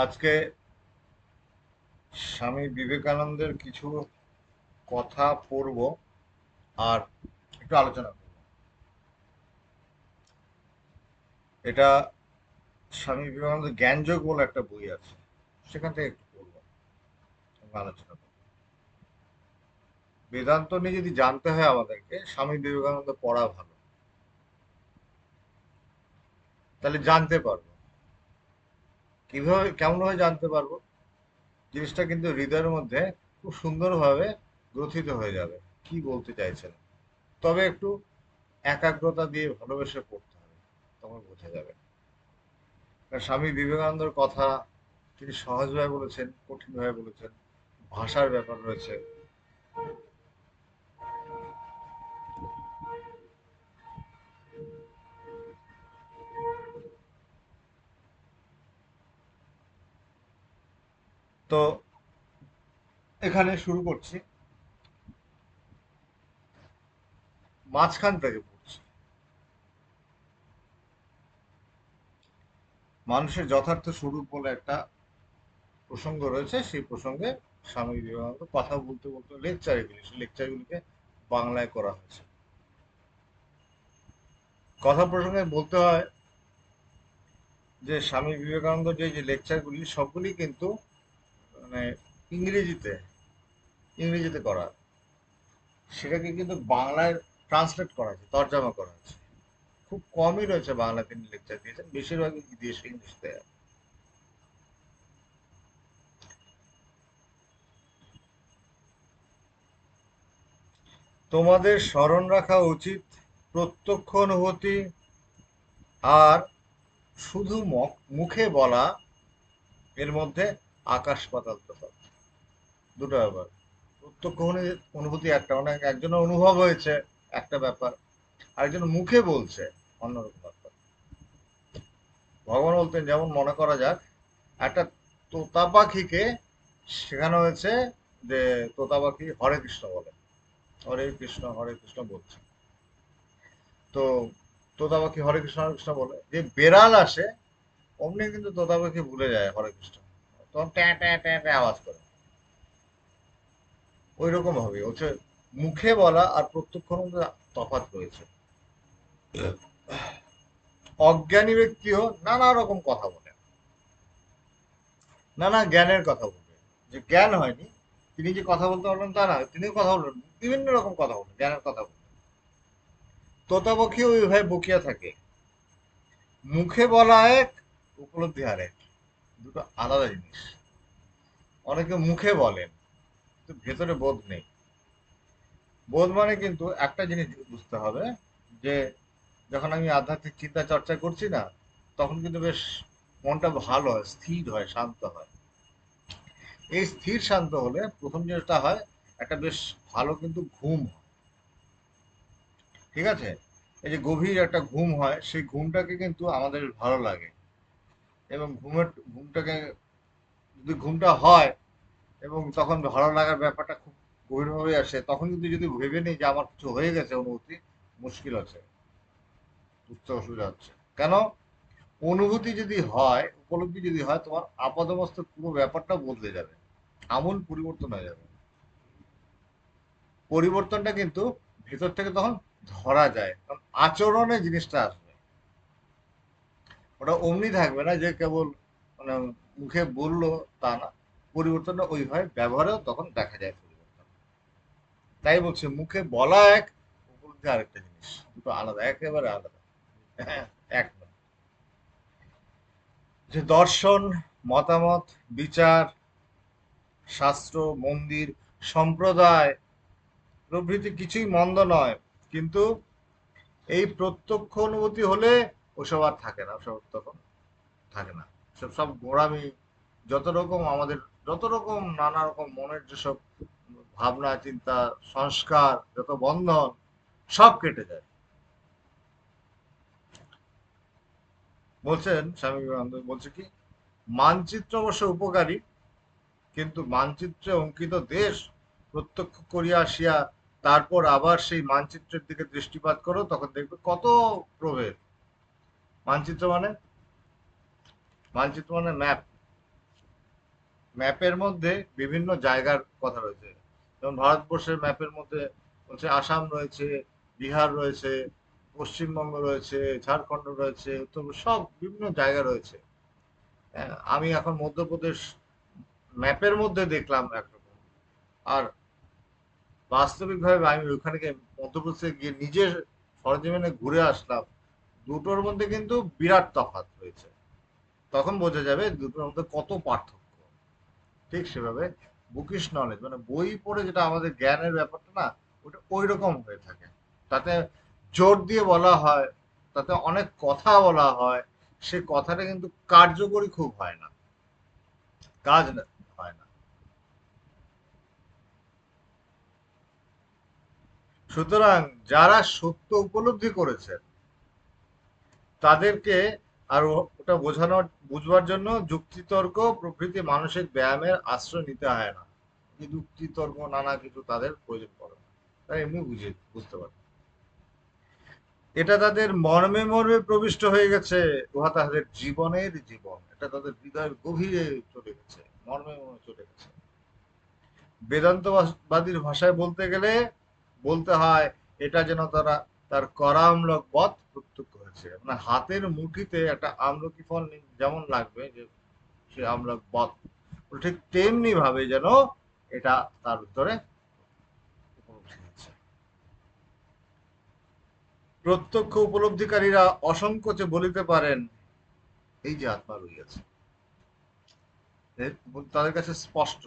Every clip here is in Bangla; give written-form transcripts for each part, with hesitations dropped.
আজকে স্বামী বিবেকানন্দের কিছু কথা পড়ব আর একটু আলোচনা করব। এটা স্বামী বিবেকানন্দের জ্ঞানযোগ বলে একটা বই আছে, সেখান থেকে একটু পড়বো এবং আলোচনা করবো। বেদান্ত নিয়ে যদি জানতে হয় আমাদেরকে, স্বামী বিবেকানন্দ পড়া ভালো, তাহলে জানতে পারবো। কিভাবে কেমন ভাবে জানতে পারবো? জিনিসটা কিন্তু হৃদয়ের মধ্যে খুব সুন্দরভাবে গ্রথিত হয়ে যাবে কি বলতে চাইছেন। তবে একটু একাগ্রতা দিয়ে ভালোবেসে পড়তে হবে, তখন বোঝা যাবে। স্বামী বিবেকানন্দের কথা তিনি সহজভাবে বলেছেন, কঠিনভাবে বলেছেন, ভাষার ব্যাপার রয়েছে। তো এখানে শুরু করছি, মাঝখান থেকে পড়ছি। মানুষের যথার্থ স্বরূপ বলে একটা প্রসঙ্গ রয়েছে, সেই প্রসঙ্গে স্বামী বিবেকানন্দ কথা বলতে বলতে লেকচার, এগুলি সেই লেকচারগুলিকে বাংলায় করা হয়েছে। কথা প্রসঙ্গে বলতে হয় যে স্বামী বিবেকানন্দ যে যে লেকচারগুলি সবগুলি কিন্তু মানে ইংরেজিতে ইংরেজিতে করা, সেটাকে কিন্তু বাংলায় ট্রান্সলেট করা হয়েছে, তর্জমা করা হয়েছে। খুব কমই রয়েছে বাংলা তিনি লেকচার দিয়েছেন, বেশিরভাগই বিদেশে ইংলিশতে। তোমাদের স্মরণ রাখা উচিত, প্রত্যক্ষ অনুভূতি আর শুধু মুখে বলা, এর মধ্যে আকাশ পাতাল তফাৎ। দুটো ব্যাপার। প্রত্যক্ষ অনুভূতি একটা, মানে একজনের অনুভব হয়েছে একটা ব্যাপার, আরেকজন মুখে বলছে অন্যরকম ব্যাপার। ভগবান বলতেন, যেমন মনে করা যাক একটা তোতা পাখিকে শেখানো হয়েছে যে তোতা পাখি হরে কৃষ্ণ বলে, হরে কৃষ্ণ বলছে। তো তোতা পাখি হরে কৃষ্ণ বলে, যে বেড়াল আসে অমনি কিন্তু তোতা পাখি ভুলে যায় হরে কৃষ্ণ, তখন ট্যাঁ ট্যাঁ ট্যাঁ ট্যাঁ আওয়াজ করে। ওই রকম ভাবে হচ্ছে, মুখে বলা আর প্রত্যক্ষের মধ্যে তফাৎ রয়েছে। অজ্ঞানী ব্যক্তিও নানা রকম কথা বলে, নানা জ্ঞানের কথা বলবে। যে জ্ঞান হয়নি, তিনি যে কথা বলতে পারবেন তা না, তিনিও কথা বলবেন, বিভিন্ন রকম কথা বলবেন, জ্ঞানের কথা বলবেন। তোতা পাখিও ওইভাবে বকিয়া থাকে। মুখে বলা এক, উপলব্ধি আর এক, দুটো আলাদা জিনিস। অনেকে মুখে বলেন কিন্তু ভেতরে বোধ নেই। বোধ মানে কিন্তু একটা জিনিস বুঝতে হবে, যে যখন আমি আধ্যাত্মিক চিন্তা চর্চা করছি না, তখন কিন্তু বেশ মনটা ভালো হয়, স্থির হয়, শান্ত হয়। এই স্থির শান্ত হলে প্রথম যেটা হয়, একটা বেশ ভালো কিন্তু ঘুম হয়। ঠিক আছে? এই যে গভীর একটা ঘুম হয়, সেই ঘুমটাকে কিন্তু আমাদের ভালো লাগে। এবং ঘুমটাকে যদি ঘুমটা হয় এবং তখন ভালো লাগার ব্যাপারটা খুব গভীরভাবে আসে, তখন কিন্তু যদি ভেবে নিই যে আমার কিছু হয়ে গেছে অনুভূতি, মুশকিল আছে, বুঝতে অসুবিধা হচ্ছে। কেন? অনুভূতি যদি হয়, উপলব্ধি যদি হয়, তোমার আপাদমস্তক পুরো ব্যাপারটা বদলে যাবে, আমূল পরিবর্তন হয়ে যাবে। পরিবর্তনটা কিন্তু ভেতর থেকে তখন ধরা যায়, কারণ আচরণে জিনিসটা আসবে। ওটা অমনি থাকবে না যে কেবল মানে মুখে বললো, তা না। পরিবর্তনটা ওইভাবে ব্যবহারেও তখন দেখা যায় পরিবর্তন। তাই বলছে, মুখে বলা এক, উপলব্ধি আরেকটা জিনিস, দুটো আলাদা, একেবারে আলাদা। হ্যাঁ, এক নয়। যে দর্শন, মতামত, বিচার, শাস্ত্র, মন্দির, সম্প্রদায় প্রভৃতি কিছুই মন্দ নয়, কিন্তু এই প্রত্যক্ষ অনুভূতি হলে ওসব আর থাকে না, ওসব তখন থাকে না। সব সব গোড়ামি, যত রকম আমাদের, যত রকম নানা রকম মনের যেসব ভাবনা চিন্তা, সংস্কার, যত বন্ধন, সব কেটে যায়। বলছেন স্বামী বিবেকানন্দ, বলছে কি, মানচিত্র অবশ্য উপকারী, কিন্তু মানচিত্রে অঙ্কিত দেশ প্রত্যক্ষ করিয়া আসিয়া তারপর আবার সেই মানচিত্রের দিকে দৃষ্টিপাত করো, তখন দেখবে কত প্রভেদ। মানচিত্র মানে, মানচিত্র মানে ম্যাপ। ম্যাপের মধ্যে বিভিন্ন জায়গার কথা রয়েছে। যেমন ভারতবর্ষের ম্যাপের মধ্যে হচ্ছে আসাম রয়েছে, বিহার রয়েছে, পশ্চিমবঙ্গ রয়েছে, ঝাড়খণ্ড রয়েছে, তো সব বিভিন্ন জায়গা রয়েছে। হ্যাঁ, আমি এখন মধ্যপ্রদেশ ম্যাপের মধ্যে দেখলাম একরকম, আর বাস্তবিকভাবে আমি ওখানে গিয়ে মধ্যপ্রদেশে গিয়ে নিজের সরজমিনে ঘুরে আসলাম, দুটোর মধ্যে কিন্তু বিরাট তফাৎ রয়েছে। তখন বোঝা যাবে দুটোর মধ্যে কত পার্থক্য। ঠিক সেভাবে বুকিশ নলেজ মানে বই পড়ে যেটা আমাদের জ্ঞানের ব্যাপারটা না, ওটা ওই রকম হয়ে থাকে। তাতে জোর দিয়ে বলা হয়, তাতে অনেক কথা বলা হয়, সে কথাটা কিন্তু কার্যকরী খুব হয় না, কাজ হয় না। সুতরাং যারা সত্য উপলব্ধি করেছেন তাদেরকে আর ওটা বোঝানোর বুঝবার জন্য যুক্তিতর্ক প্রভৃতি মানসিক ব্যায়ামের আশ্রয় নিতে হয় না। এই যুক্তিতর্ক নানা কিছু তাদের প্রয়োজন পড়ে না, তারা এমনি বুঝতে পারে। এটা তাদের মর্মে মর্মে প্রবিষ্ট হয়ে গেছে, উহা তাদের জীবনের জীবন, এটা তাদের হৃদয়ের গভীরে চলে গেছে, মর্মে মর্মে চলে গেছে। বেদান্তবাদীর ভাষায় বলতে গেলে বলতে হয় এটা যেন তারা তার করামলক পথ প্রত্যক্ষ হয়েছে, মানে হাতের মুঠিতে একটা আমলকি ফল যেমন লাগবে যে সে আমলক পথ, ঠিক তেমনি ভাবে যেন এটা তার উত্তরে উপলব্ধি হচ্ছে। প্রত্যক্ষ উপলব্ধিকারীরা অসংকোচে বলিতে পারেন এই যে আত্মা রইয়াছে, তাদের কাছে স্পষ্ট।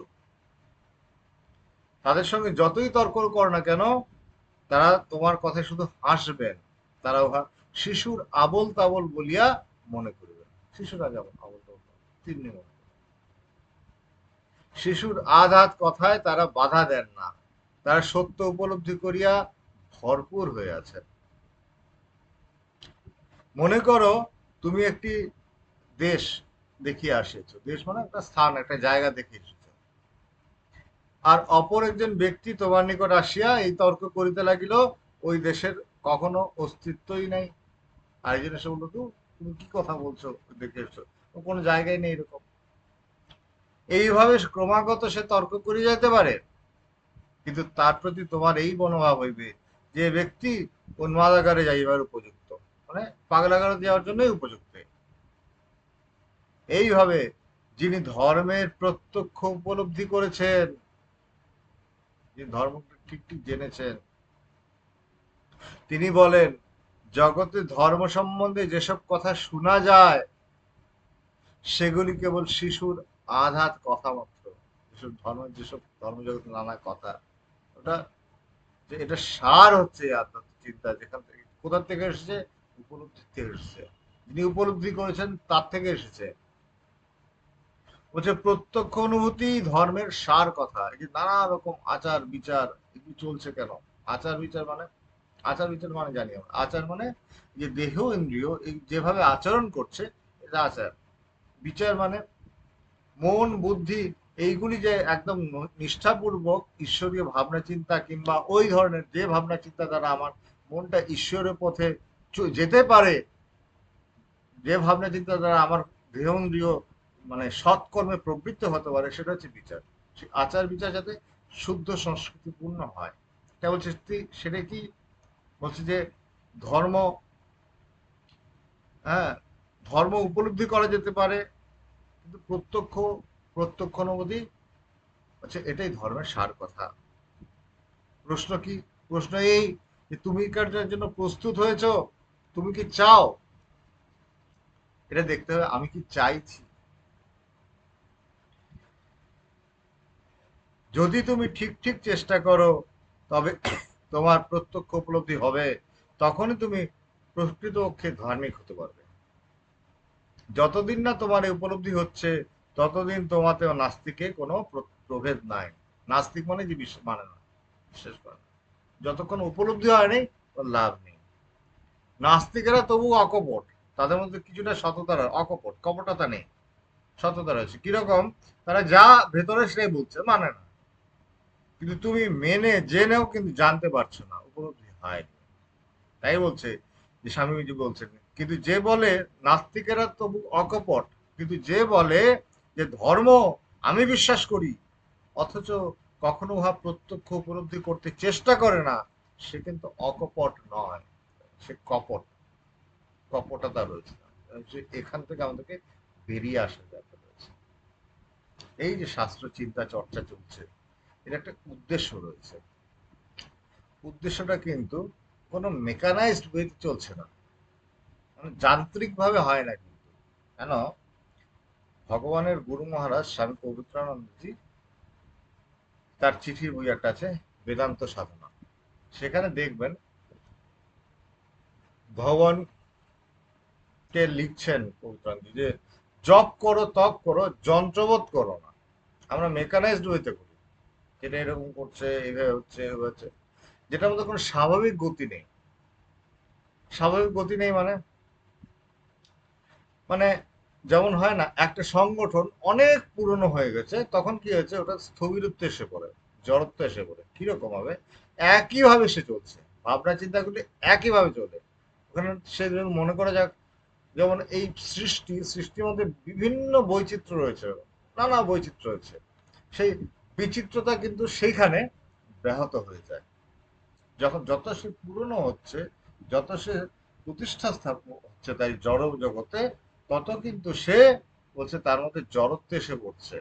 তাদের সঙ্গে যতই তর্ক করো না কেন, তারা তোমার কথায় শুধু হাসবেন। তারা উহা শিশুর আবল তাবল বলিয়া মনে করিবেন। শিশুরা যেমন আবল তাবল তেমনি মনে করেন। শিশুর আধ কথায় তারা বাধা দেন না, তারা সত্য উপলব্ধি করিয়া ভরপুর হয়ে আছেন। মনে করো তুমি একটি দেশ দেখিয়ে আসিয়েছো, দেশ মানে একটা স্থান, একটা জায়গা দেখে এসেছো, আর অপর একজন ব্যক্তি তোমার নিকট আসিয়া এই তর্ক করিতে লাগিল ওই দেশের কখনো অস্তিত্বই নাই। আরেকজন এসে বললো, তো তুমি কি কথা বলছো, দেখে এসছো, কোনো জায়গায় নেই এরকম। এইভাবে ক্রমাগত সে তর্ক করে যেতে পারে, কিন্তু তার প্রতি তোমার এই মনোভাব হইবে যে ব্যক্তি উন্মাদাগারে যাইবার উপযুক্ত, মানে পাগলাগারে যাওয়ার জন্যই উপযুক্ত। এইভাবে যিনি ধর্মের প্রত্যক্ষ উপলব্ধি করেছেন, যিনি ধর্মকে ঠিক ঠিক জেনেছেন, তিনি বলেন জগতে ধর্ম সম্বন্ধে যেসব কথা শোনা যায় সেগুলি কেবল শিশুর আধাত কথা মাত্র। যেসব যেসব ধর্মজগতের নানা কথা, ওটা যে এটা সার হচ্ছে এই আধ্যাত্মিক চিন্তা, যেখান থেকে কোথা থেকে এসেছে, উপলব্ধি থেকে এসেছে, যিনি উপলব্ধি করেছেন তার থেকে এসেছে। বলছে প্রত্যক্ষ অনুভূতি ধর্মের সার কথা। এই যে নানা রকম আচার বিচার এগুলি চলছে কেন, আচার বিচার মানে, আচার বিচার মানে জানি আমরা, আচার মানে যে দেহ ইন্দ্রিয় যেভাবে আচরণ করছে এটা আচার। বিচার মানে মন বুদ্ধি এইগুলি যে একদম নিষ্ঠাপূর্বক ঈশ্বরীয় ভাবনা চিন্তা কিংবা ওই ধরনের যে ভাবনা চিন্তা দ্বারা আমার মনটা ঈশ্বরের পথে যেতে পারে, যে ভাবনা চিন্তা দ্বারা আমার দেহেন্দ্রিয় মানে সৎকর্মে প্রবৃত্ত হতে পারে, সেটা হচ্ছে বিচার। আচার বিচার যাতে শুদ্ধ সংস্কৃতিপূর্ণ হয়, এটা বলছে। সেটা কি বলছে যে ধর্ম, হ্যাঁ, ধর্ম উপলব্ধি করা যেতে পারে, কিন্তু প্রত্যক্ষ প্রত্যক্ষ অনুভূতি হচ্ছে, এটাই ধর্মের সার কথা। প্রশ্ন কি? প্রশ্ন এই যে তুমি কাটার জন্য প্রস্তুত হয়েছো, তুমি কি চাও, এটা দেখতে হবে আমি কি চাইছি। যদি তুমি ঠিক ঠিক চেষ্টা করো তবে তোমার প্রত্যক্ষ উপলব্ধি হবে, তখনই তুমি প্রকৃতপক্ষে ধার্মিক হতে পারবে। যতদিন না তোমার এই উপলব্ধি হচ্ছে ততদিন তোমাতেও নাস্তিকে কোনো প্রভেদ নাই। নাস্তিক মানে যে বিশ্বাস মানে না, বিশ্বাস করে না। যতক্ষণ উপলব্ধি হয়নি ওর লাভ নেই। নাস্তিকেরা তবু অকপট, তাদের মধ্যে কিছুটা সততা, অকপট কপটতা নেই, সততা রয়েছে। কিরকম? তারা যা ভেতরে সেটাই বলছে, মানে না, কিন্তু তুমি মেনে জেনেও কিন্তু জানতে পারছো না, উপলব্ধি হয়নি। তাই বলছে যে স্বামীজি বলছেন, কিন্তু যে বলে, নাস্তিকেরা তবু অকপট, কিন্তু যে বলে যে ধর্ম আমি বিশ্বাস করি, অথচ কখনো উহা প্রত্যক্ষ উপলব্ধি করতে চেষ্টা করে না, সে কিন্তু অকপট নয়, সে কপট, কপটতা রয়েছে। এখান থেকে আমাদেরকে বেরিয়ে আসার ব্যাপার রয়েছে। এই যে শাস্ত্র চিন্তা চর্চা চলছে, এর একটা উদ্দেশ্য রয়েছে। উদ্দেশ্যটা কিন্তু কোনো মেকানাইজড ওয়েতে চলছে না, মানে যান্ত্রিক ভাবে হয় না কিন্তু। কেন? ভগবানের গুরু মহারাজ স্বামী পবিত্রানন্দজি, তার চিঠির বই একটা আছে, বেদান্ত সাধনা। সেখানে দেখবেন ভগবানকে লিখছেন পবিত্রানন্দজি যে জপ করো তপ করো, যন্ত্রবোধ করো না। আমরা মেকানাইজড ওয়েতে করি, যেটা এরকম করছে, এইভাবে হচ্ছে, এইভাবে হচ্ছে, যেটার মধ্যে কোনো স্বাভাবিক গতি নেই। স্বাভাবিক গতি নেই মানে, মানে যেমন হয় না, একটা সংগঠন অনেক পুরনো হয়ে গেছে, তখন কি হয়েছে, ওটা স্থবিরত্ব এসে পড়ে, জড়ত্ব এসে পড়ে। কিরকম ভাবে? একইভাবে সে চলছে, ভাবনা চিন্তাগুলি একইভাবে চলে। ওখানে সে যেমন মনে করা যাক, যেমন এই সৃষ্টির মধ্যে বিভিন্ন বৈচিত্র্য রয়েছে, নানা বৈচিত্র্য রয়েছে, সেই বিচিত্রতা কিন্তু সেইখানে ব্যাহত হয়ে যায়। যখন যত সে পুরনো হচ্ছে, যত সে প্রতিষ্ঠা স্থাপন হচ্ছে তাই জড় জগতে, তত কিন্তু সে বলছে তার মধ্যে জড়ত্ব এসে পড়ছে,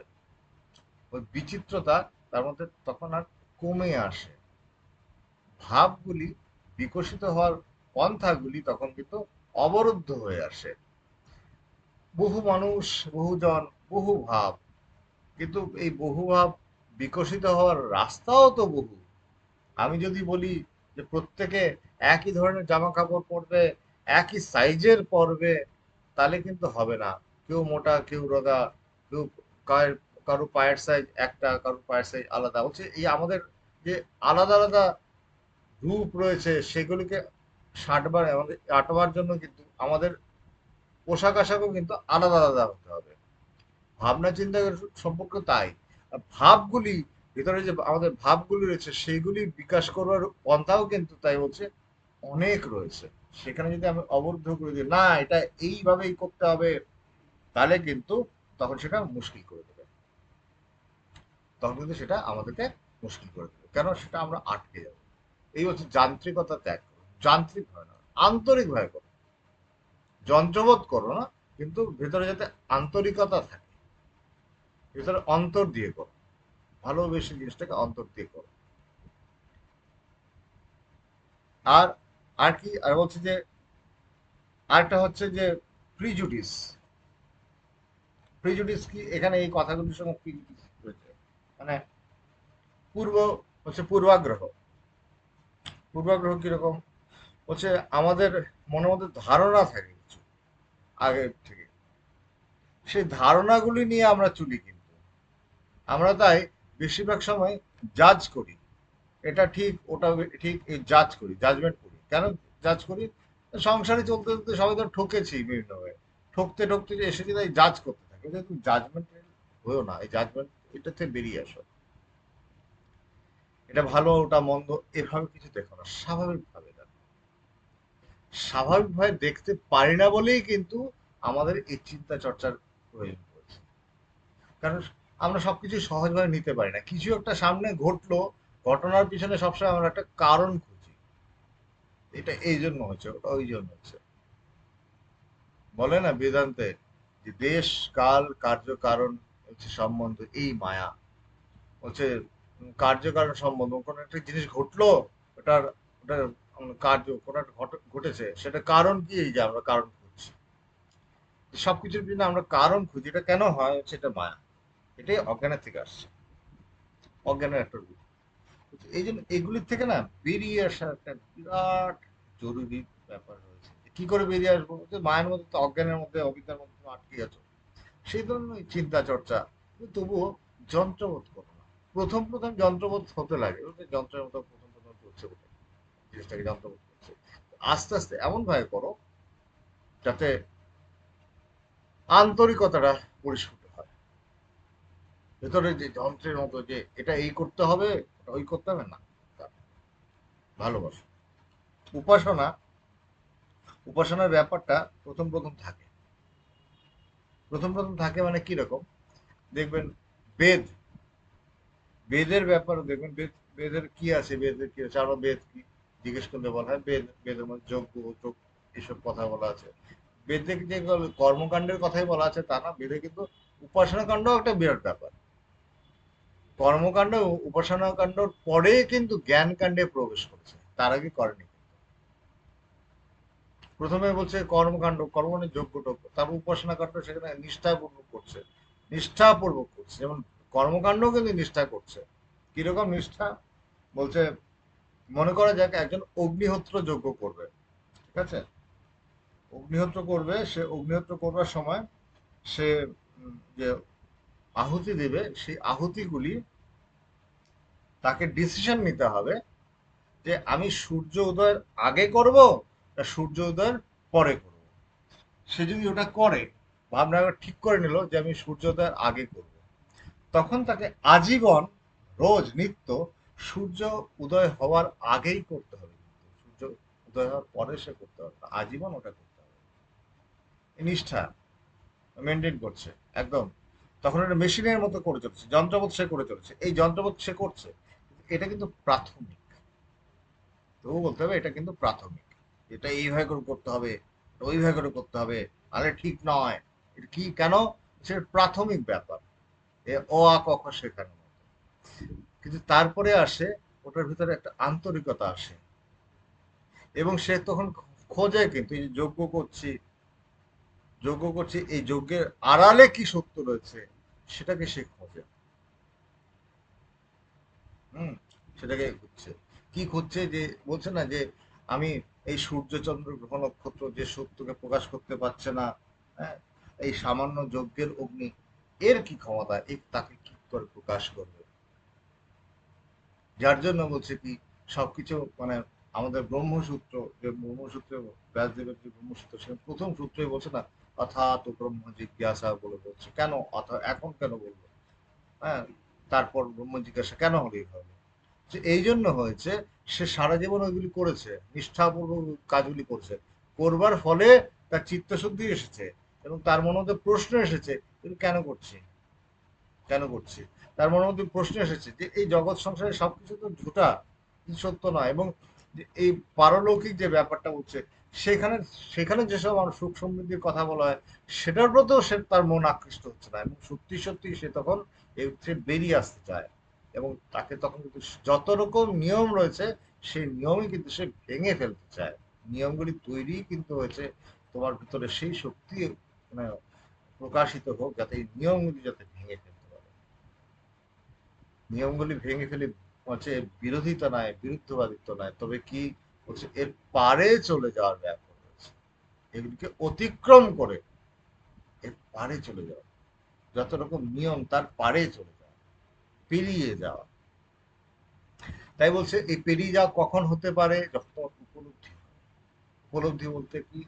ওই বিচিত্রতা তার মধ্যে তখন আর কমে আসে। ভাবগুলি বিকশিত হওয়ার পন্থাগুলি তখন কিন্তু অবরুদ্ধ হয়ে আসে। বহু মানুষ, বহুজন, বহু ভাব, কিন্তু এই বহু ভাব বিকশিত হওয়ার রাস্তাও তো বহু। আমি যদি বলি যে প্রত্যেকে একই ধরনের জামা কাপড় পরবে, একই সাইজের পরবে, তাহলে কিন্তু হবে না। কেউ মোটা, কেউ রোগা, কেউ কারো পায়ের সাইজ একটা, কারো পায়ের সাইজ আলাদা। হচ্ছে এই আমাদের যে আলাদা আলাদা রূপ রয়েছে, সেগুলিকে সাঁটবার, আমাদের আঁটবার জন্য কিন্তু আমাদের পোশাক আশাকও কিন্তু আলাদা আলাদা হতে হবে। ভাবনা চিন্তা সম্পর্কে তাই। আর ভাবগুলি, ভিতরে যে আমাদের ভাবগুলি রয়েছে, সেগুলি বিকাশ করবার পন্থাও কিন্তু তাই বলছে অনেক রয়েছে। সেখানে যদি আমি অবরুদ্ধ করে দিই, না এটা এইভাবেই করতে হবে, তাহলে কিন্তু তখন সেটা মুশকিল করে দেবে। তখন কিন্তু সেটা আমাদেরকে মুশকিল করে দেবে, কেন? সেটা আমরা আটকে যাবো। এই হচ্ছে যান্ত্রিকতা ত্যাগ করো, যান্ত্রিক হয় না, আন্তরিক ভাবে করো। যন্ত্রবোধ করো না, কিন্তু ভেতরে যাতে আন্তরিকতা থাকে, ভেতরে অন্তর দিয়ে করো, ভালোবেসে জিনিসটাকে অন্তর দিয়ে করো। আর আর কি আর বলছে যে, আরেকটা হচ্ছে যে প্রিজুডিস। প্রিজুডিস কি? এখানে এই কথাগুলির সঙ্গে প্রিজুডিস রয়েছে, মানে পূর্ব, হচ্ছে পূর্বাগ্রহ। পূর্বাগ্রহ কিরকম? হচ্ছে আমাদের মনের মধ্যে ধারণা থাকে কিছু আগের থেকে, সেই ধারণাগুলি নিয়ে আমরা চলি কিন্তু। আমরা তাই বেশিরভাগ সময় জাজ করি, এটা ঠিক ওটা ঠিক, এই জাজ করি, জাজমেন্ট করি। কেন জাজ করি? সংসারে চলতে চলতে সবাই তো ঠকেছি বিভিন্নভাবে, ঠকতে ঠকতে যে এসেছি, তাই জাজ করতে থাকি। এটা তুমি জাজমেন্ট হয়েও না, এই জাজমেন্ট, এটা থেকে বেরিয়ে আসো। এটা ভালো, ওটা মন্দ, এভাবে কিছু দেখো না, স্বাভাবিকভাবে দেখো। স্বাভাবিকভাবে দেখতে পারি না বলেই কিন্তু আমাদের এই চিন্তা চর্চার প্রয়োজন পড়ছে। কারণ আমরা সবকিছু সহজভাবে নিতে পারি না। কিছু একটা সামনে ঘটলো, ঘটনার পিছনে সবসময় আমরা একটা কারণ খুঁজি, এটা এই জন্য হচ্ছে, ওটা ওই জন্য হচ্ছে। বলে না বেদান্তে যে দেশ কাল কার্য কারণ হচ্ছে সম্বন্ধ, এই মায়া হচ্ছে কার্য কারণ সম্বন্ধ। কোনো একটা জিনিস ঘটলো, ওটার ওটার কার্য, কোনো একটা ঘটেছে, সেটা কারণ কি, এই যে আমরা কারণ খুঁজছি। সবকিছুর জন্য আমরা কারণ খুঁজি, এটা কেন হয়? হচ্ছে এটা মায়া। এটাই অজ্ঞানের থেকে আসছে, অজ্ঞানের একটা রূপ। এই জন্য এগুলির থেকে না বেরিয়ে আসা একটা বিরাট জরুরি ব্যাপার রয়েছে। কি করে বেরিয়ে আসবো? যে মায়ের মধ্যে তো, অজ্ঞানের মধ্যে, অবিদ্যার মধ্যে তুমি আটকে আছো। সেই ধরনের চিন্তা চর্চা, কিন্তু তবুও যন্ত্রবোধ করো না। প্রথম প্রথম যন্ত্রবোধ হতে লাগে, ওই যে যন্ত্রের মতো প্রথম প্রথম করছে বলে জিনিসটাকে যন্ত্রবোধ করছে। আস্তে আস্তে এমন ভাবে করো যাতে আন্তরিকতাটা পরিস্ফুট হয়। ভেতরে যে যন্ত্রের মতো যে এটা এই করতে হবে, ওটা ওই করতে হবে না, ভালোবাসো। উপাসনা, উপাসনার ব্যাপারটা প্রথম প্রথম থাকে। প্রথম প্রথম থাকে মানে কিরকম? দেখবেন বেদ, বেদের ব্যাপারে দেখবেন, বেদের কি আছে, বেদের কি আছে, আমরা বেদ কি জিজ্ঞেস করলে বলা হয় বেদের মধ্যে যজ্ঞ যোগ এসব কথা বলা আছে। বেদে যে কর্মকাণ্ডের কথাই বলা আছে তা না, বেদে কিন্তু উপাসনা কাণ্ডও একটা বিরাট ব্যাপার। কর্মকাণ্ড উপাসনা কাণ্ডর পরে কিন্তু জ্ঞান কাণ্ডে প্রবেশ করছে, তার আগে করেনি। প্রথমে বলছে কর্মকাণ্ড, কর্ম মানে যজ্ঞ টজ্ঞ, তারপর উপাসনা কাণ্ড সেখানে নিষ্ঠাপূর্বক করছে, নিষ্ঠাপূর্বক করছে। যেমন কর্মকাণ্ড কিন্তু নিষ্ঠা করছে। কিরকম নিষ্ঠা বলছে, মনে করা যাক একজন অগ্নিহোত্র যজ্ঞ করবে, ঠিক আছে? অগ্নিহোত্র করবে, সে অগ্নিহোত্র করবার সময় সে যে আহুতি দেবে, সেই আহুতিগুলি তাকে ডিসিশন নিতে হবে যে আমি সূর্য উদয়ের আগে করব না সূর্য উদয়ের পরে করব। সে যদি ওটা করে, ভাবনা ঠিক করে নিল যে আমি সূর্যোদয়ের আগে করব, তখন তাকে আজীবন রোজ নিত্য সূর্য উদয় হওয়ার আগেই করতে হবে। সূর্য উদয় হওয়ার পরে সে করতে হবে না, আজীবন ওটা করতে হবে। নিষ্ঠা মেনটেন করছে একদম। তখন এটা মেশিনের মতো করে চলছে, যন্ত্রবোধ সে করে চলছে, এই যন্ত্রবোধ সে করছে। এটা কিন্তু প্রাথমিক, তবু বলতে হবে এটা কিন্তু প্রাথমিক। এটা এইভাবে করে করতে হবে, ওইভাবে করে করতে হবে, আরে ঠিক নয়। এটা কি কেন? সে প্রাথমিক ব্যাপার, এ অ আ ক খ শেখানো। কিন্তু তারপরে আসে, ওটার ভিতরে একটা আন্তরিকতা আসে, এবং সে তখন খোঁজে, কিন্তু এই যে যজ্ঞ করছি, এই যজ্ঞের আড়ালে কি সত্য রয়েছে সেটাকে সে খোঁজে। হুম, সেটাকে খুঁজছে। কি খুঁজছে? যে বলছে না যে আমি এই সূর্য চন্দ্র গ্রহ নক্ষত্র যে সত্যকে প্রকাশ করতে পারছে না, হ্যাঁ, এই সামান্য যজ্ঞের অগ্নি, এর কি ক্ষমতা, এই তাকে কি করে প্রকাশ করবে? যার জন্য বলছে কি, সবকিছু মানে আমাদের ব্রহ্মসূত্র, যে ব্রহ্মসূত্রে ব্যাসদেবের যে ব্রহ্মসূত্র, সে প্রথম সূত্রে বলছে না, অথাৎ ব্রহ্ম জিজ্ঞাসা বলে বলছে। কেন অর্থাৎ এখন কেন বলবো? হ্যাঁ, তারপর ব্রহ্ম জিজ্ঞাসা কেন হলো এইভাবে? যে এই জন্য হয়েছে, সে সারা জীবন ওইগুলি করেছে, নিষ্ঠাপূর্বক কাজগুলি করছে, করবার ফলে তার চিত্তশুদ্ধি এসেছে, এবং তার মনের মধ্যে প্রশ্ন এসেছে, তুমি কেন করছি, কেন করছি। তার মনের মধ্যে প্রশ্ন এসেছে যে এই জগৎ সংসারে সবকিছু তো ঝুটা, কিছু সত্য নয়, এবং যে এই পারলৌকিক যে ব্যাপারটা হচ্ছে, সেখানে সেখানে যেসব আমার সুখ সমৃদ্ধির কথা বলা হয়, সেটার প্রতিও সে তার মন আকৃষ্ট হচ্ছে না, এবং সত্যি সত্যি সে তখন এর থেকে বেরিয়ে আসতে চায়। এবং তাকে তখন কিন্তু যত রকম নিয়ম রয়েছে, সেই নিয়মই কিন্তু সে ভেঙে ফেলতে চায়। নিয়মগুলি তৈরি কিন্তু হয়েছে তোমার ভিতরে সেই শক্তি মানে প্রকাশিত হোক, যাতে এই নিয়মগুলি যাতে ভেঙে ফেলতে পারে। নিয়মগুলি ভেঙে ফেলে হচ্ছে বিরোধিতা নয়, বিরুদ্ধবাদিত্ব নয়, তবে কি হচ্ছে এর পারে চলে যাওয়ার ব্যাপার রয়েছে, এগুলিকে অতিক্রম করে এর পারে চলে যাওয়া, যত রকম নিয়ম তার পারে চলে যাওয়া, পেরিয়ে যাওয়া। তাই বলছে এই পেরিয়ে যাওয়া কখন হতে পারে? যখন তোমার উপলব্ধি হয়। উপলব্ধি বলতে কি,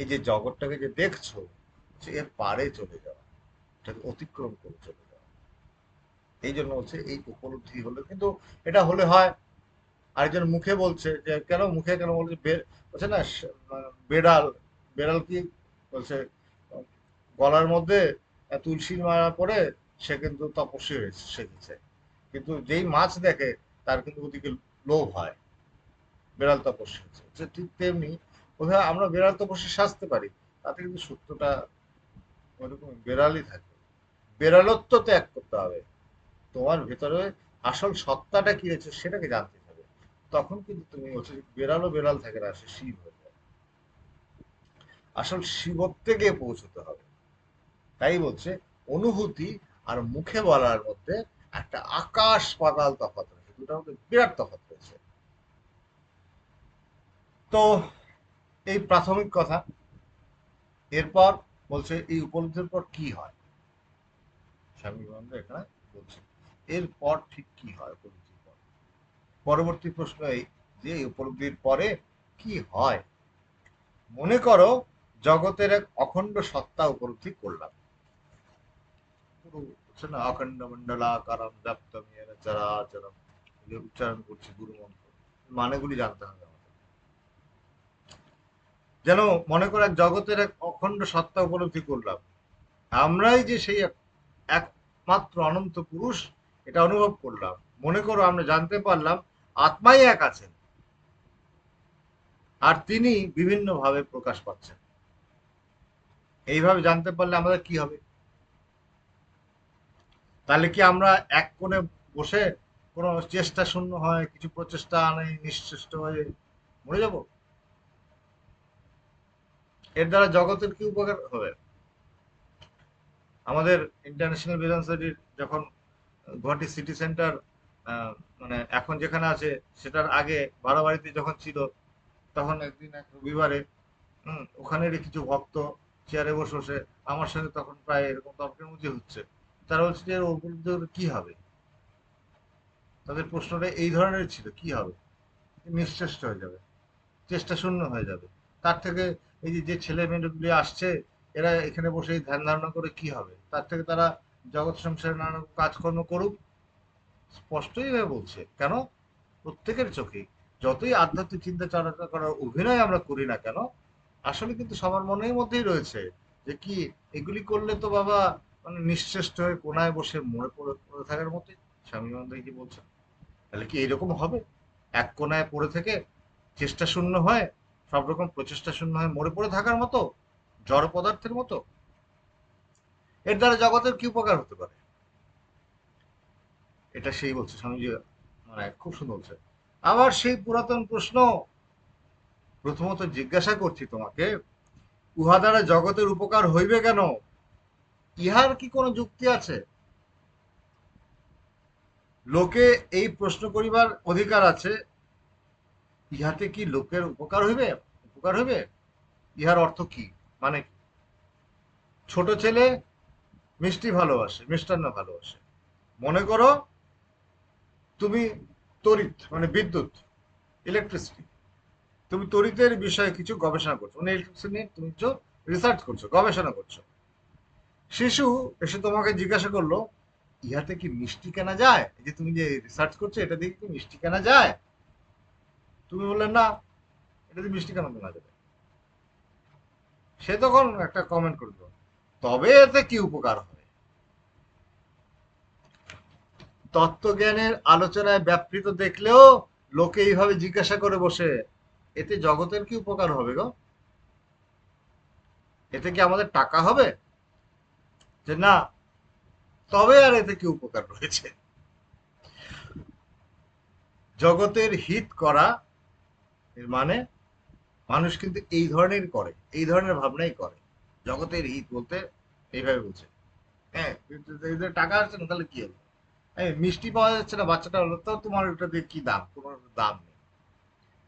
এই যে জগৎটাকে যে দেখছো, এর পারে চলে যাওয়া, এটাকে অতিক্রম করে চলে যাওয়া। এই জন্য হচ্ছে এই উপলব্ধি হলে কিন্তু, এটা হলে হয়। আরেকজন মুখে বলছে যে কেন মুখে কেন বলছে, বলছে না বেড়াল, বেড়াল কি বলছে, গলার মধ্যে তুলসীর মালা পরে সে কিন্তু তপস্বী হয়েছে, শিখেছে। কিন্তু যেই মাছ দেখে তার কিন্তু ওদিকে লোভ হয়, বেড়াল তপস্বী হচ্ছে। ঠিক তেমনি বোধহয় আমরা বেড়াল তপস্বী সাজতে পারি, তাতে কিন্তু সত্যটা ওরকম বেড়ালই থাকে। বেড়ালত্ব ত্যাগ করতে হবে, তোমার ভেতরে আসল সত্তাটা কি রয়েছে সেটাকে জানতে হবে। তখন কিন্তু তুমি হচ্ছে বেড়ালও বেড়াল থাকে না, সে শিব হয়ে যায়। আসল শিবত্বে গিয়ে পৌঁছতে হবে। তাই বলছে অনুভূতি আর মুখে বলার মধ্যে একটা আকাশ পাতাল তফাৎ রয়েছে, দুটার মধ্যে বিরাট তফাৎ রয়েছে। তো এই প্রাথমিক কথা। এরপর বলছে এই উপলব্ধির পর কি হয়, স্বামী বিবেকানন্দ এখানে বলছে এরপর ঠিক কি হয় উপলব্ধির পর। পরবর্তী প্রশ্ন এই যে এই উপলব্ধির পরে কি হয়। মনে করো জগতের এক অখণ্ড সত্তা উপলব্ধি করলাম, পুরো হচ্ছে না, অখণ্ড মণ্ডলাকারম ব্যাপ্তম येन চরাচরম, যে উচ্চারণ করছি গুরু মন্ত্র, মানেগুলি জানতে হবে আমাদের। যেন মনে করেন জগতের এক অখণ্ড সত্তা উপলব্ধি করলাম, আমরাই যে সেই এক মাত্র অনন্ত পুরুষ, এটা অনুভব করলাম। মনে করো আমরা জানতে পারলাম আত্মাই এক আছেন, আর তিনি বিভিন্ন ভাবে প্রকাশ পাচ্ছেন। এইভাবে জানতে পারলে আমাদের কি হবে? তাহলে কি আমরা এক কোণে বসে কোনো চেষ্টা শূন্য হয়, কিছু প্রচেষ্টা নেই, নিঃশেষ্ট হয়ে মরে যাব? এর দ্বারা জগতের কি উপকার হবে? আমাদের ইন্টারন্যাশনাল বিধানসভাটির যখন গুয়াহাটি সিটি সেন্টার মানে এখন যেখানে আছে সেটার আগে বাড়াবাড়িতে যখন ছিল, তখন একদিন এক রবিবারে ওখানের কিছু ভক্ত চেয়ারে বসে বসে আমার সঙ্গে তখন প্রায় এরকম তর্কের মধ্যে হচ্ছে। তারা বলছে যে ওর বিরুদ্ধে কি হবে? তাদের প্রশ্নটা এই ধরনের ছিল, কি হবে? নিশ্চেষ্ট হয়ে যাবে, চেষ্টা শূন্য হয়ে যাবে। তার থেকে এই যে যে ছেলে মেয়েগুলি আসছে, এরা এখানে বসে ধ্যান ধারণা করে কি হবে? তার থেকে তারা জগৎ সংসারে নানা কাজকর্ম করুক। স্পষ্টই ভাবে বলছে। কেন? প্রত্যেকের চোখেই যতই আধ্যাত্মিক চিন্তা চর্চা করার অভিনয় আমরা করি না কেন, আসলে কিন্তু সবার মনের মধ্যেই রয়েছে যে কি এগুলি করলে তো বাবা মানে নিঃশেষ্ট হয়ে কোনায় বসে মরে পড়ে পড়ে থাকার মতোই। স্বামী বিবেকানন্দ কি বলছেন? তাহলে কি এরকম হবে? এক কোনায় পড়ে থেকে চেষ্টা শূন্য হয়, সব রকম প্রচেষ্টা শূন্য হয় মরে পড়ে থাকার মতো, জড় পদার্থের মতো? এর দ্বারা জগতের কি উপকার হতে পারে? এটা সেই বলছে স্বামীজি, মানে খুব সুন্দর বলছে। আবার সেই পুরাতন প্রশ্ন প্রথমত জিজ্ঞাসা করছি তোমাকে, উহা দ্বারা জগতের উপকার হইবে কেন? ইহার কি কোনো যুক্তি আছে? লোকে এই প্রশ্ন করিবার অধিকার আছে, ইহাতে কি লোকের উপকার হইবে? উপকার হইবে, ইহার অর্থ কি? মানে কি? ছোট ছেলে মিষ্টি ভালোবাসে, মিষ্টান্ন ভালোবাসে। মনে করো তুমি তড়িৎ মানে বিদ্যুৎ, ইলেকট্রিসিটি, তুমি তড়িতের বিষয়ে কিছু গবেষণা করছো, মানে ইলেকট্রিসিটি নিয়ে তুমি কিছু রিসার্চ করছো, গবেষণা করছো। শিশু এসে তোমাকে জিজ্ঞাসা করলো, ইহাতে কি মিষ্টি কেনা যায়? এই যে তুমি যে রিসার্চ করছো এটা দিয়ে কি মিষ্টি কেনা যায়? তুমি বললে না, এটা দিয়ে মিষ্টি কেন কেনা যাবে? সে তখন একটা কমেন্ট করলো, তবে এতে কি উপকার হয়? তত্ত্বজ্ঞানের আলোচনায় ব্যাপৃত দেখলেও লোকে এইভাবে জিজ্ঞাসা করে বসে, এতে জগতের কি উপকার হবে গো? এতে কি আমাদের টাকা হবে? যে না, তবে আর এতে কি উপকার রয়েছে? জগতের হিত করা এর মানে মানুষ কিন্তু এই ধরনের করে, এই ধরনের ভাবনাই করে। জগতের হিত বলতে এইভাবে বলছে, হ্যাঁ এদের টাকা আসছে না তাহলে কি হবে? মিষ্টি পাওয়া যাচ্ছে না, বাচ্চাটা হলো তো তোমার ওটা দিয়ে কি দাম? তোমার দাম নেই।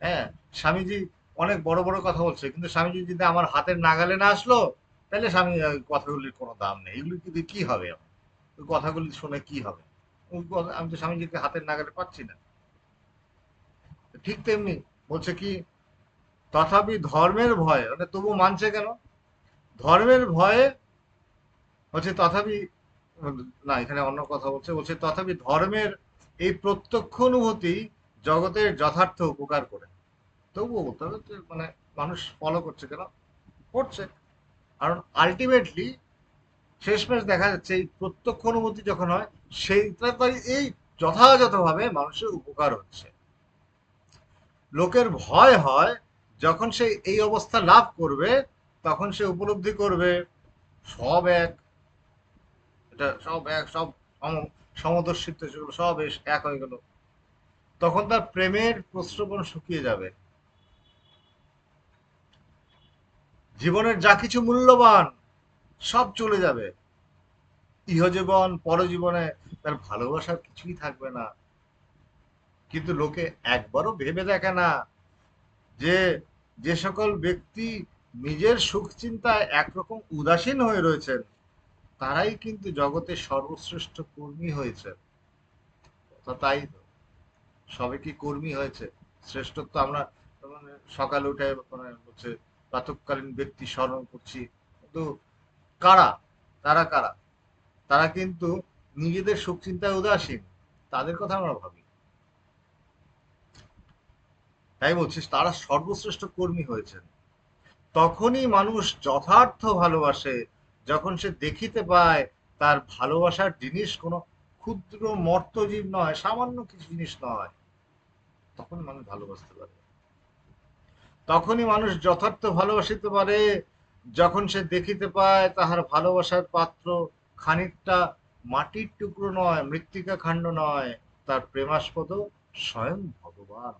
হ্যাঁ, স্বামীজি অনেক বড় বড় কথা বলছে, কিন্তু স্বামীজি যদি আমার হাতের নাগালে না আসলো, তাহলে স্বামী ওই কথাগুলির কোনো দাম নেই। এগুলি কিন্তু কি হবে? আমার ওই কথাগুলি শুনে কি হবে? আমি তো স্বামীজিকে হাতের নাগালে পাচ্ছি না। ঠিক তেমনি বলছে কি, তথাপি ধর্মের ভয়ে, মানে তবু মানছে কেন? ধর্মের ভয়ে হচ্ছে তথাপি, না এখানে অন্য কথা বলছে, বলছে তথাপি ধর্মের এই প্রত্যক্ষ অনুভূতি জগতের যথার্থ উপকার করে। তবুও বলতে হবে যে মানে মানুষ ফলো করছে কেন? করছে কারণ আলটিমেটলি শেষমেশ দেখা যাচ্ছে এই প্রত্যক্ষ অনুভূতি যখন হয়, সেইটা তাই এই যথাযথভাবে মানুষের উপকার হচ্ছে। লোকের ভয় হয় যখন সে এই অবস্থা লাভ করবে, তখন সে উপলব্ধি করবে সব এক, এটা সব এক, সব সমদর্শিত্ব সেগুলো সব এক হয়ে গেল। তখন তার প্রেমের প্রশ্রবণ শুকিয়ে যাবে, জীবনের যা কিছু মূল্যবান সব চলে যাবে, ইহজীবন পরজীবনে তার ভালোবাসার কিছুই থাকবে না। কিন্তু লোকে একবারও ভেবে দেখে না যে যে সকল ব্যক্তি নিজের সুখ চিন্তায় একরকম উদাসীন হয়ে রয়েছেন, তারাই কিন্তু জগতের সর্বশ্রেষ্ঠ কর্মী হয়েছে। তাই তো, সবে কি কর্মী হয়েছে? শ্রেষ্ঠত্ব আমরা মানে সকালে উঠে মানে হচ্ছে প্রাতঃকালীন ব্যক্তি স্মরণ করছি, কিন্তু কারা? তারা কারা? তারা কিন্তু নিজেদের সুখ চিন্তায় উদাসীন, তাদের কথা আমরা ভাবি। তাই বলছিস তারা সর্বশ্রেষ্ঠ কর্মী হয়েছেন। তখনই মানুষ যথার্থ ভালোবাসে, যখন সে দেখিতে পায় তার ভালোবাসার জিনিস কোনো ক্ষুদ্র মর্তজীব নয়, সামান্য কিছু জিনিস নয়, তখন মানুষ ভালোবাসতে পারে। তখনই মানুষ যথার্থ ভালোবাসিতে পারে যখন সে দেখিতে পায় তাহার ভালোবাসার পাত্র খানিকটা মাটির টুকরো নয়, মৃত্তিকা খাণ্ড নয়, তার প্রেমাস্পদ স্বয়ং ভগবান।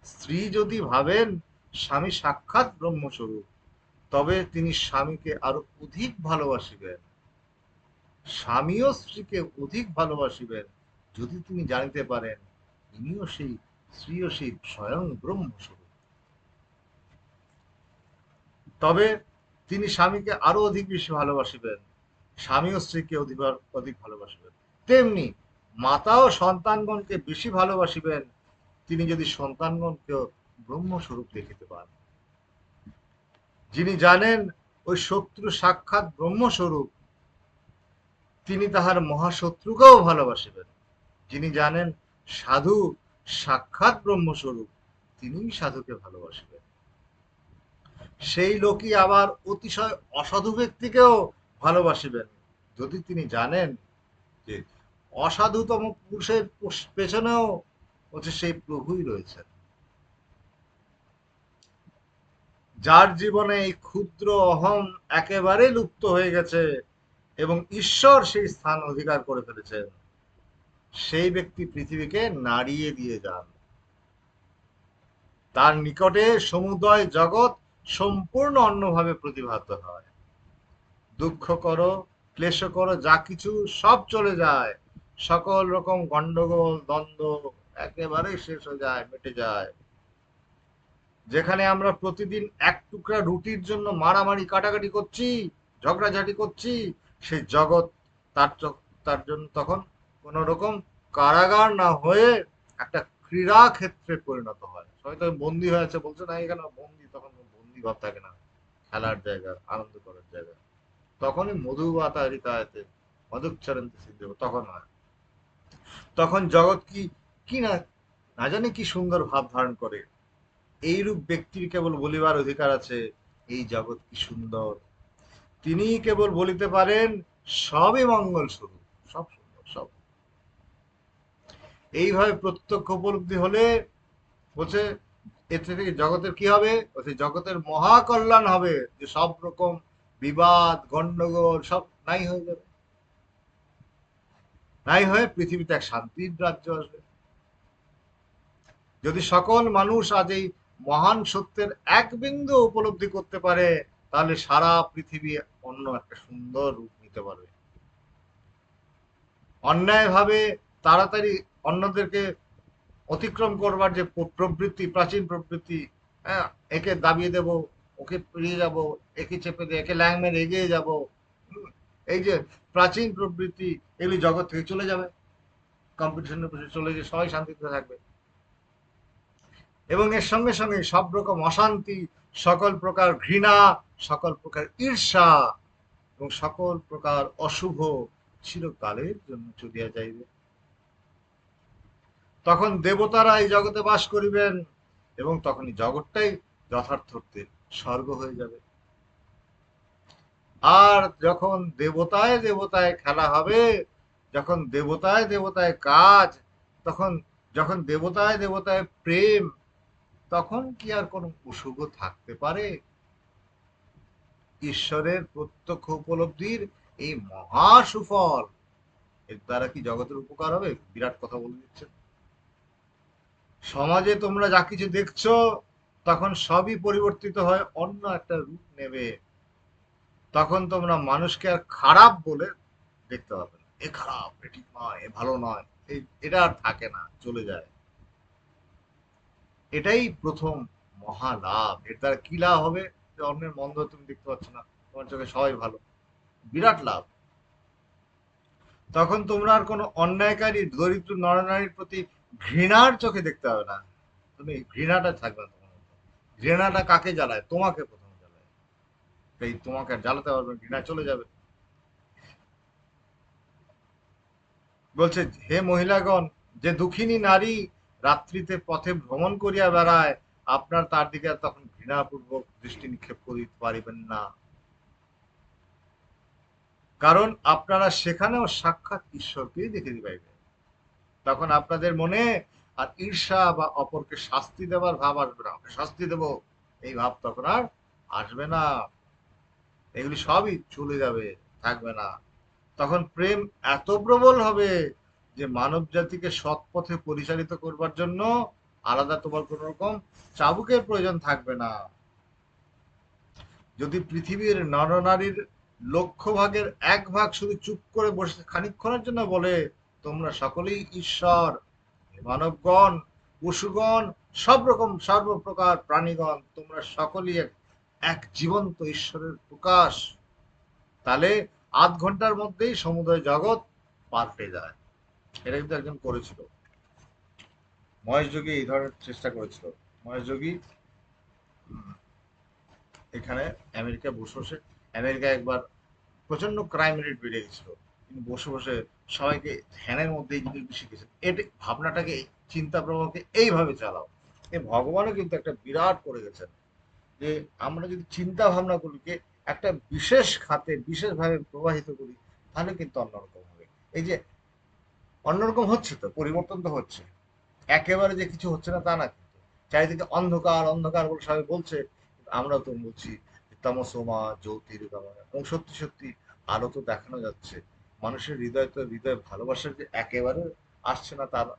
স্ত্রী যদি ভাবেন স্বামী সাক্ষাৎ ব্রহ্মস্বরূপ, তবে তিনি স্বামীকে আরো অধিক ভালোবাসিবেন। স্বামীও স্ত্রীকে অধিক ভালোবাসিবেন যদি তিনি জানিতে পারেন ইনিও সেই, স্ত্রীও সেই স্বয়ং ব্রহ্মস্বরূপ। তবে তিনি স্বামীকে আরো অধিক বেশি ভালোবাসিবেন, স্বামীও স্ত্রীকে অধিক অধিক ভালোবাসিবেন। তেমনি মাতাও সন্তানগণকে বেশি ভালোবাসিবেন তিনি যদি সন্তানগণকেও ব্রহ্মস্বরূপ দেখিতে পান। যিনি জানেন ওই শত্রু সাক্ষাৎ ব্রহ্মস্বরূপ, তিনি তাহার মহাশত্রুকেও ভালোবাসিবেন। যিনি জানেন সাধু সাক্ষাৎ ব্রহ্মস্বরূপ, তিনি সাধুকে ভালোবাসিবেন। সেই লোকই আবার অতিশয় অসাধু ব্যক্তিকেও ভালোবাসিবেন যদি তিনি জানেন যে অসাধুতম পুরুষের পেছনেও হচ্ছে সেই প্রভুই রয়েছেন। যার জীবনে এই ক্ষুদ্র অহম একেবারে লুপ্ত হয়ে গেছে এবং ঈশ্বর সেই স্থান অধিকার করে ফেলেছেন, সেই ব্যক্তি পৃথিবীকে নাড়িয়ে দিয়ে যান। তার নিকটে সমুদয় জগৎ সম্পূর্ণ অন্যভাবে প্রতিভাত হয়। দুঃখ করো, ক্লেশ করো, যা কিছু সব চলে যায়, সকল রকম গন্ডগোল দ্বন্দ্ব একেবারে শেষ হয়ে যায়, মিটে যায়। যেখানে আমরা প্রতিদিন এক টুকরা রুটির জন্য মারামারি কাটাকাটি করছি, ঝগড়াঝাটি করছি, সেই জগৎ তার তার জন্য তখন কোন রকম কারাগার না হয়ে একটা ক্রীড়া ক্ষেত্রে পরিণত হয়। হয়তো বন্দী হয়েছে, বলছে না এখানে বন্দী, তখন বন্দী ভাব থাকে না, খেলার জায়গা, আনন্দ করার জায়গা। তখনই মধু বাতারিতায়তে মধুচ্চরন্তি সিদ্ধ, তখন হয়। তখন জগৎ কি কি না না জানি কি সুন্দর ভাব ধারণ করে। এইরূপ ব্যক্তির কেবল বলিবার অধিকার আছে এই জগৎ কি সুন্দর। তিনি কেবল বলিতে পারেন সবই মঙ্গল স্বরূপ, সব সুন্দর, সব। এইভাবে প্রত্যক্ষ উপলব্ধি হলে বলছে এর থেকে জগতের কি হবে, বলছে জগতের মহা কল্যাণ হবে, যে সব রকম বিবাদ গন্ডগোল সব নাই হয়ে যাবে, নাই হয়ে পৃথিবীতে এক শান্তির রাজ্য আসবে। যদি সকল মানুষ আজ এই মহান সত্যের এক বিন্দু উপলব্ধি করতে পারে, তাহলে সারা পৃথিবী অন্য একটা সুন্দর রূপ নিতে পারবে। অন্যায়ভাবে তাড়াতাড়ি অন্যদেরকে অতিক্রম করবার যে প্রবৃত্তি, প্রাচীন প্রবৃত্তি, হ্যাঁ, একে দাবিয়ে দেব, ওকে পেরিয়ে যাব, একে চেপে দিয়ে একে ল্যাং মেরে এগিয়ে যাব, এই যে প্রাচীন প্রবৃত্তি, এগুলি জগৎ থেকে চলে যাবে, কম্পিটিশনের বসে চলে গিয়ে সবাই শান্তিতে থাকবে। এবং এর সঙ্গে সঙ্গে সব রকম অশান্তি, সকল প্রকার ঘৃণা, সকল প্রকার ঈর্ষা এবং সকল প্রকার অশুভ চিরকালের জন্য চলিয়া যাইবে। তখন দেবতারা এই জগতে বাস করিবেন এবং তখনই জগৎটাই যথার্থ অর্থে স্বর্গ হয়ে যাবে। আর যখন দেবতায় দেবতায় খেলা হবে, যখন দেবতায় দেবতায় কাজ, তখন যখন দেবতায় দেবতায় প্রেম, তখন কি আর কোনো অশুভ থাকতে পারে? ঈশ্বরের প্রত্যক্ষ উপলব্ধির এই মহা সুফল, এর দ্বারা কি জগতের উপকার হবে? বিরাট কথা বলে দিচ্ছেন। সমাজে তোমরা যা কিছু দেখছো, তখন সবই পরিবর্তিত হয়, অন্য একটা রূপ নেবে। তখন তোমরা মানুষকে আর খারাপ বলে দেখতে পাবে না, এ খারাপ, এ ঠিক নয়, এ ভালো নয়, এটা আর থাকে না, চলে যায়। এটাই প্রথম মহা লাভ। এর দ্বারা কি লাভ হবে? যে অন্যের মন্দ তুমি দেখতে পাচ্ছ না, তোমার চোখে সবাই ভালো, বিরাট লাভ। তখন তোমরা আর কোনো অন্যায়কারী দরিদ্র নরনারীর প্রতি ঘৃণার চোখে দেখতে হবে না, তুমি ঘৃণাটা থাকবে না তোমার মধ্যে। ঘৃণাটা কাকে জ্বালায়? তোমাকে প্রথমে জ্বালায়, তাই তোমাকে আর জ্বালাতে পারবে না, ঘৃণা চলে যাবে। বলছে হে মহিলাগণ, যে দুঃখিনী নারী রাত্রিতে পথে ভ্রমণ করিয়া বেড়ায়, আপনার তার দিকে তখন ঘৃণাপূর্বক দৃষ্টি নিক্ষেপ করিতে পারিবেন না। কারণ আপনারা সেখানেও সাক্ষাৎ ঈশ্বরকেই দেখে পাইবেন। তখন আপনাদের মনে আর ঈর্ষা বা অপরকে শাস্তি দেওয়ার ভাব আসবে না, ওকে শাস্তি দেব এই ভাব তখন আর আসবে না। এগুলি সবই চলে যাবে, থাকবে না। তখন প্রেম এত প্রবল হবে যে মানব জাতিকে সৎ পথে পরিচালিত করবার জন্য আলাদা তোমার কোন রকম চাবুকের প্রয়োজন থাকবে না। যদি পৃথিবীর নরনারীর লক্ষ ভাগের এক ভাগ শুধু চুপ করে বসে খানিকক্ষণের জন্য বলে তোমরা সকলেই ঈশ্বর, মানবগণ, পশুগণ, সব রকম সর্বপ্রকার প্রাণীগণ তোমরা সকলেই এক জীবন্ত ঈশ্বরের প্রকাশ, তাহলে আধ ঘন্টার মধ্যেই সমুদয় জগৎ পাল্টে যায়। এটা কিন্তু একজন করেছিল, মহেশ যোগী এই ধরনের চেষ্টা করেছিল। মহেশ যোগী এখানে আমেরিকা বসে বসে, আমেরিকা একবার প্রচন্ড ক্রাইম রেট বেড়ে গেছিল, তিনি বসে বসে সবাইকে ধ্যানের মধ্যে এই জিনিসগুলো শিখেছেন। এটা ভাবনাটাকে, চিন্তা প্রবাহকে এইভাবে চালাও। এ ভগবানও কিন্তু একটা বিরাট করে গেছেন যে আমরা যদি চিন্তা ভাবনাগুলিকে একটা বিশেষ খাতে বিশেষভাবে প্রবাহিত করি তাহলে কিন্তু অন্যরকম হবে। এই যে অন্যরকম হচ্ছে, তো পরিবর্তন তো হচ্ছে, একেবারে যে কিছু হচ্ছে না তা না, কিন্তু চারিদিকে অন্ধকার অন্ধকার বলে সবাই বলছে, আমরা তো বলছি তামসোমা জ্যোতির্গময়, এবং সত্যি সত্যি আলো তো দেখানো যাচ্ছে। মানুষের হৃদয় তো হৃদয় ভালোবাসার যে একেবারে আসছে না তা না,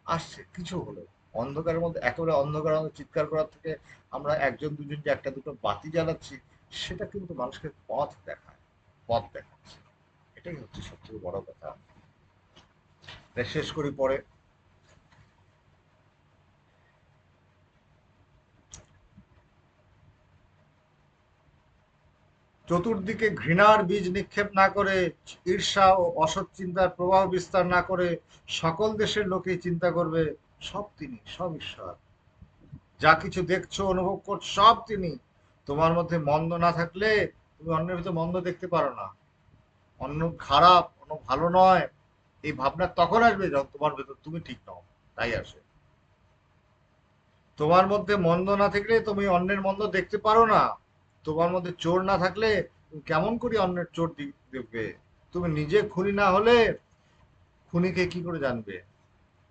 আসছে কিছু হলো। অন্ধকারের মধ্যে একেবারে অন্ধকার মধ্যে চিৎকার করার থেকে আমরা একজন দুজন যে একটা দুটো বাতি জ্বালাচ্ছি, সেটা কিন্তু মানুষকে পথ দেখায়, পথ দেখাচ্ছে। এটাই হচ্ছে সবথেকে বড় কথা। তাই শেষ করি পরে। চতুর্দিকে ঘৃণার বীজ নিক্ষেপ না করে, ঈর্ষা ও অসৎ চিন্তার প্রবাহ বিস্তার না করে সকল দেশের লোকেই চিন্তা করবে সব তিনি, সব ঈশ্বর। যা কিছু দেখছো অনুভব করছো সব তিনি। তোমার মধ্যে মন্দ না থাকলে তুমি অন্যের ভিতরে মন্দ দেখতে পারো না। অন্য খারাপ, অন্য ভালো নয়, এই ভাবনা তখন আসবে যখন তোমার ভেতর তুমি ঠিক নও, তাই আসে। তোমার মধ্যে মন্দ না থাকলে তুমি অন্যের মন্দ দেখতে পারো না। তোমার মধ্যে চোর না থাকলে তুমি কেমন করে অন্যের চোর দেখবে? তুমি নিজে খুনি না হলে খুনিকে কি করে জানবে?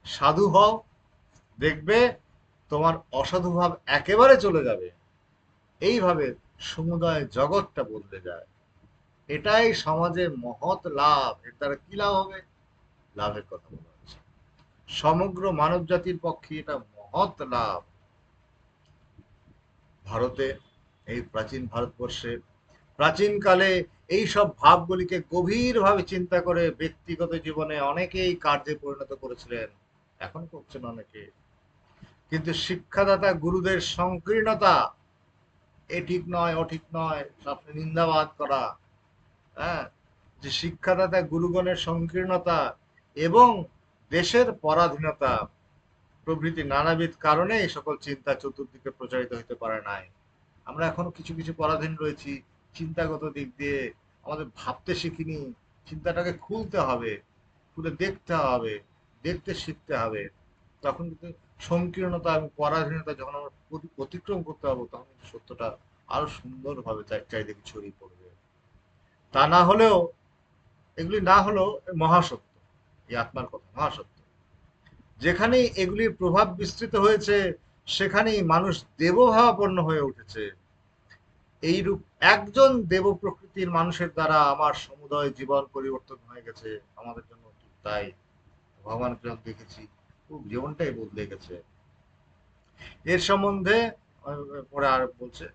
সাধু হও, দেখবে তোমার অসাধু ভাব একেবারে চলে যাবে। এইভাবে সমুদায় জগৎটা বদলে যায়। এটাই সমাজের মহৎ লাভ। এর দ্বারা কি লাভ হবে? লাভের কথা বলা হচ্ছে। সমগ্র মানব জাতির পক্ষে এটা মহৎ লাভ। ভারতে, এই প্রাচীন ভারতবর্ষে প্রাচীনকালে এই সব ভাবগুলিকে গভীরভাবে চিন্তা করে ব্যক্তিগত জীবনে অনেকেই কার্যে পরিণত করেছিলেন, এখন করছেন অনেকে। কিন্তু শিক্ষাদাতা গুরুদের সংকীর্ণতা, এ ঠিক নয় ও ঠিক নয় সবসময় নিন্দাবাদ করা, হ্যাঁ, যে শিক্ষাদাতা গুরুগণের সংকীর্ণতা এবং দেশের পরাধীনতা প্রভৃতি নানাবিধ কারণে এই সকল চিন্তা চতুর্দিকে প্রচারিত হতে পারে নাই। আমরা এখনো কিছু কিছু পরাধীন রয়েছি চিন্তাগত দিক দিয়ে, আমাদের ভাবতে শিখিনি। চিন্তাটাকে খুলতে হবে, খুলে দেখতে হবে, দেখতে শিখতে হবে। তখন কিন্তু সংকীর্ণতা এবং পরাধীনতা যখন আমরা অতিক্রম করতে পারবো, তখন কিন্তু সত্যটা আরো সুন্দরভাবে চারিদিকে ছড়িয়ে পড়বে। তা না হলেও, এগুলি না হলেও মহাসত্য, এই আত্মার কথা মহাসত্য। যেখানেই এগুলির প্রভাব বিস্তৃত হয়েছে সেখানেই মানুষ দেবভাবাপন্ন হয়ে উঠেছে। এইরূপ একজন দেব প্রকৃতির মানুষের দ্বারা আমার সমুদয় জীবন পরিবর্তন হয়ে গেছে। আমাদের জন্য ঠিক তাই। ভগবানকে যখন দেখেছি খুব জীবনটাই বদলে গেছে। এর সম্বন্ধে পরে আর বলছে,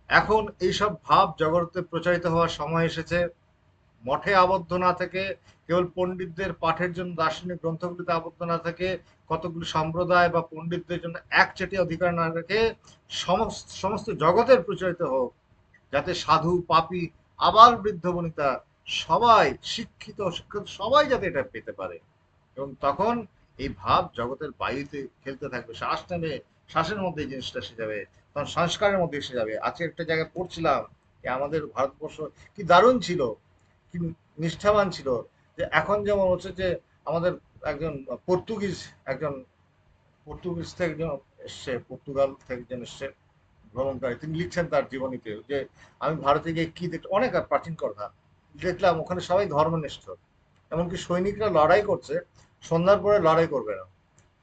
এখন এইসব ভাব জগতে প্রচারিত হওয়ার সময় এসেছে। মঠে আবদ্ধ না থেকে, কেবল পণ্ডিতদের পাঠের জন্য দার্শনিক গ্রন্থগুলিতে আবদ্ধ না থেকে, কতগুলি সম্প্রদায় বা পণ্ডিতদের জন্য একচেটিয়া অধিকার না রেখে সমস্ত সমস্ত জগতের প্রচারিত হোক, যাতে সাধু পাপী আবার বৃদ্ধ বনিতা সবাই, শিক্ষিত অশিক্ষিত সবাই যাতে এটা পেতে পারে। এবং তখন এই ভাব জগতের বায়ুতে খেলতে থাকবে, শ্বাস নেবে, শ্বাসের মধ্যে এই জিনিসটা এসে যাবে, তখন সংস্কারের মধ্যে এসে যাবে। আজকে একটা জায়গায় পড়ছিলাম যে আমাদের ভারতবর্ষ কি দারুণ ছিল, কি নিষ্ঠাবান ছিল, যে এখন যেমন হচ্ছে যে আমাদের একজন পর্তুগিজ, একজন পর্তুগিজ থেকে একজন এসছে, পর্তুগাল থেকে একজন এসছে ভ্রমণকারী, তিনি লিখছেন তার জীবনীতে যে আমি ভারতে গিয়ে কি দেখতে, অনেক প্রাচীন কথা, দেখলাম ওখানে সবাই ধর্মনিষ্ঠ, এমনকি সৈনিকরা লড়াই করছে, সন্ধ্যার পরে লড়াই করবে না,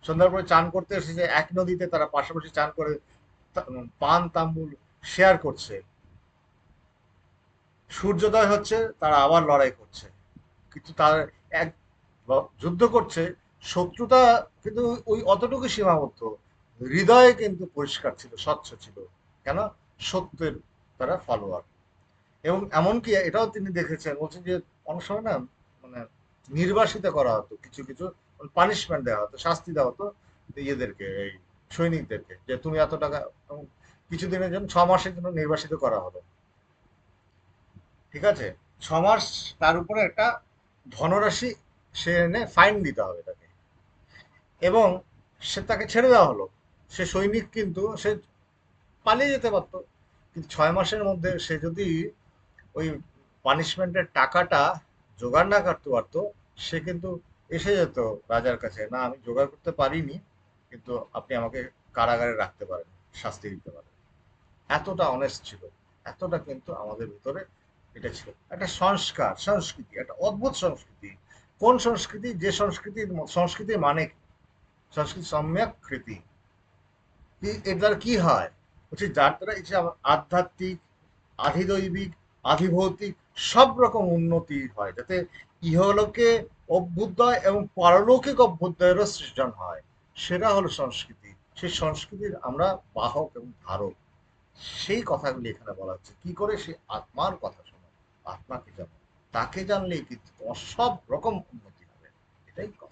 সন্ধ্যার পরে চান করতে এসেছে এক নদীতে, তারা পাশাপাশি চান করে পান তাম্বুল শেয়ার করছে, সূর্যোদয় হচ্ছে তারা আবার লড়াই করছে, কিন্তু তার এক যুদ্ধ করছে, শত্রুতা কিন্তু ওই অতটুকু সীমাবদ্ধ, হৃদয়ে কিন্তু পরিষ্কার ছিল, স্বচ্ছ ছিল। কেন? সত্যের তারা ফলোয়ার। এবং এমনকি এটাও তিনি দেখেছেন, বলছেন যে অনেক সময় না মানে নির্বাসিত করা হতো, কিছু কিছু পানিশমেন্ট দেওয়া হতো, শাস্তি দেওয়া হতো ইয়েদেরকে, এই সৈনিকদেরকে, যে তুমি এত টাকা, কিছুদিনের জন্য 6 মাসের জন্য নির্বাসিত করা হলো, ঠিক আছে, 6 মাস, তার উপরে একটা ধনরাশি সে এনে ফাইন দিতে হবে তাকে, এবং সে তাকে ছেড়ে দেওয়া হলো। সে সৈনিক কিন্তু সে পালিয়ে যেতে পারতো, কিন্তু 6 মাসের মধ্যে সে যদি ওই পানিশমেন্টের টাকাটা জোগাড় না করতে পারতো, সে কিন্তু এসে যেত রাজার কাছে, না আমি জোগাড় করতে পারিনি, কিন্তু আপনি আমাকে কারাগারে রাখতে পারেন, শাস্তি দিতে পারেন। এতটা অনেস্ট ছিল, এতটা কিন্তু আমাদের ভিতরে এটা ছিল একটা সংস্কার, সংস্কৃতি, একটা অদ্ভুত সংস্কৃতি। কোন সংস্কৃতি? যে সংস্কৃতির সংস্কৃতির মানে কি? সংস্কৃতি সম্যক কৃতি। এর দ্বারা কি হয়? হচ্ছে যার দ্বারা এই যে আধ্যাত্মিক, আধিদৈবিক, আধিভৌতিক সব রকম উন্নতি হয়, যাতে ইহলোকে অভ্যুদয় এবং পারলৌকিক অভ্যুদয়েরও সৃজন হয়, সেটা হলো সংস্কৃতি। সেই সংস্কৃতির আমরা বাহক এবং ধারক। সেই কথাগুলি এখানে বলা হচ্ছে, কি করে সে আত্মার কথা শোনো, আত্মাকে জানো, তাকে জানলেই কিন্তু তোমার সব রকম উন্নতি হবে, এটাই কথা।